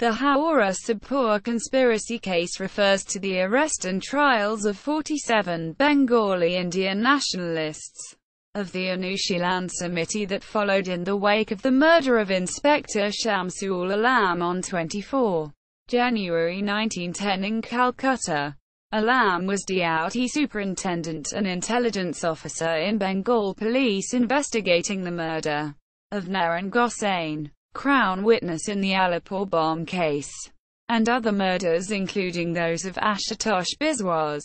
The Howrah-Sibpur Conspiracy case refers to the arrest and trials of 47 Bengali Indian nationalists of the Anushilan Samiti that followed in the wake of the murder of Inspector Shamsul Alam on 24 January 1910 in Calcutta. Alam was Deouty superintendent and intelligence officer in Bengal Police investigating the murder of Naren Gosain, Crown witness in the Alipore bomb case, and other murders including those of Ashutosh Biswas,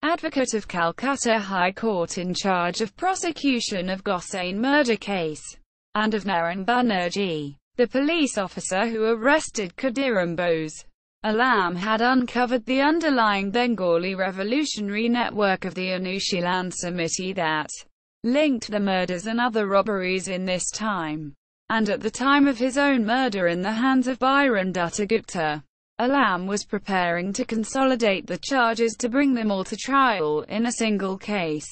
advocate of Calcutta High Court in charge of prosecution of Gossain murder case, and of Naren Bannerjee, the police officer who arrested Khudiram Bose. Alam had uncovered the underlying Bengali revolutionary network of the Anushilan Samiti that linked the murders and other robberies in this time. And at the time of his own murder in the hands of Biren Dutta Gupta, Alam was preparing to consolidate the charges to bring them all to trial in a single case.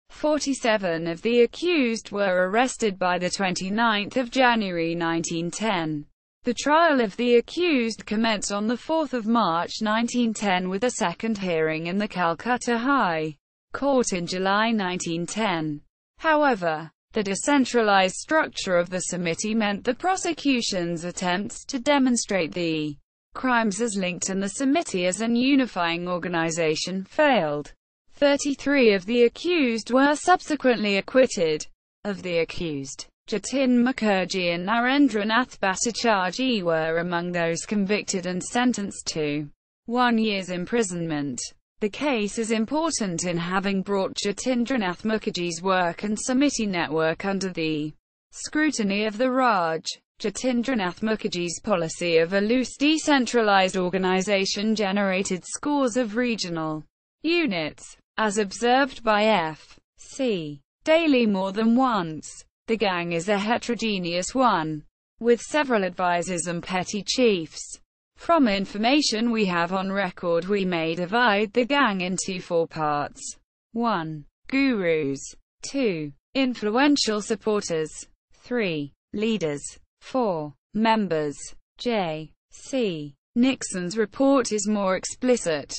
47 of the accused were arrested by the 29th of January 1910. The trial of the accused commenced on the 4th of March 1910 with a second hearing in the Calcutta High Court in July 1910. However, the decentralized structure of the Samiti meant the prosecution's attempts to demonstrate the crimes as linked and the Samiti as an unifying organization failed. 33 of the accused were subsequently acquitted. Of the accused, Jatin Mukherjee and Narendranath Bhattacharjee were among those convicted and sentenced to 1 year's imprisonment. The case is important in having brought Jatindranath Mukherjee's work and Samiti network under the scrutiny of the Raj. Jatindranath Mukherjee's policy of a loose decentralized organization generated scores of regional units, as observed by F.C. Daly more than once. The gang is a heterogeneous one, with several advisors and petty chiefs. From information we have on record we may divide the gang into 4 parts. 1. Gurus. 2. Influential supporters. 3. Leaders. 4. Members. J.C. Nixon's report is more explicit.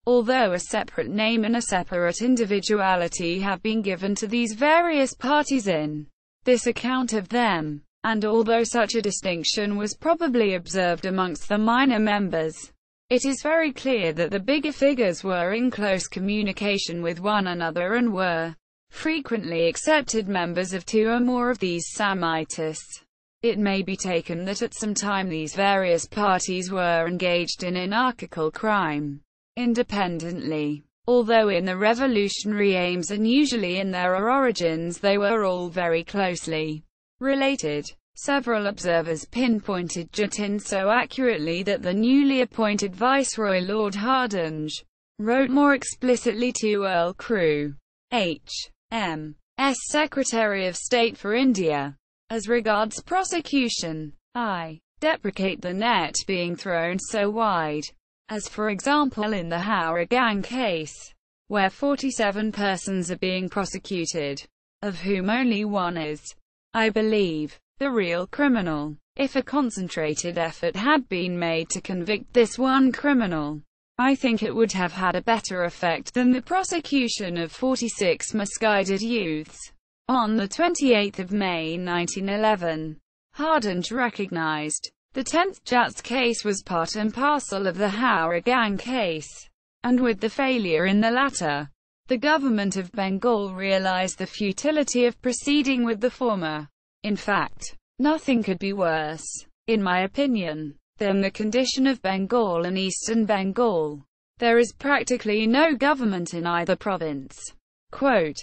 Although a separate name and a separate individuality have been given to these various parties in this account of them, and although such a distinction was probably observed amongst the minor members, it is very clear that the bigger figures were in close communication with one another and were frequently accepted members of 2 or more of these Samitists. It may be taken that at some time these various parties were engaged in anarchical crime independently, although in their revolutionary aims and usually in their origins they were all very closely related. Several observers pinpointed Jatin so accurately that the newly appointed Viceroy Lord Hardinge wrote more explicitly to Earl Crewe, H.M.S. Secretary of State for India, as regards prosecution, I deprecate the net being thrown so wide, as for example in the Howrah gang case, where 47 persons are being prosecuted, of whom only one is, I believe, the real criminal. If a concentrated effort had been made to convict this one criminal, I think it would have had a better effect than the prosecution of 46 misguided youths. On the 28th of May 1911, Hardinge recognized the 10th Jats case was part and parcel of the Howrah gang case, and with the failure in the latter, the government of Bengal realized the futility of proceeding with the former. In fact, nothing could be worse, in my opinion, than the condition of Bengal and Eastern Bengal. There is practically no government in either province. Quote,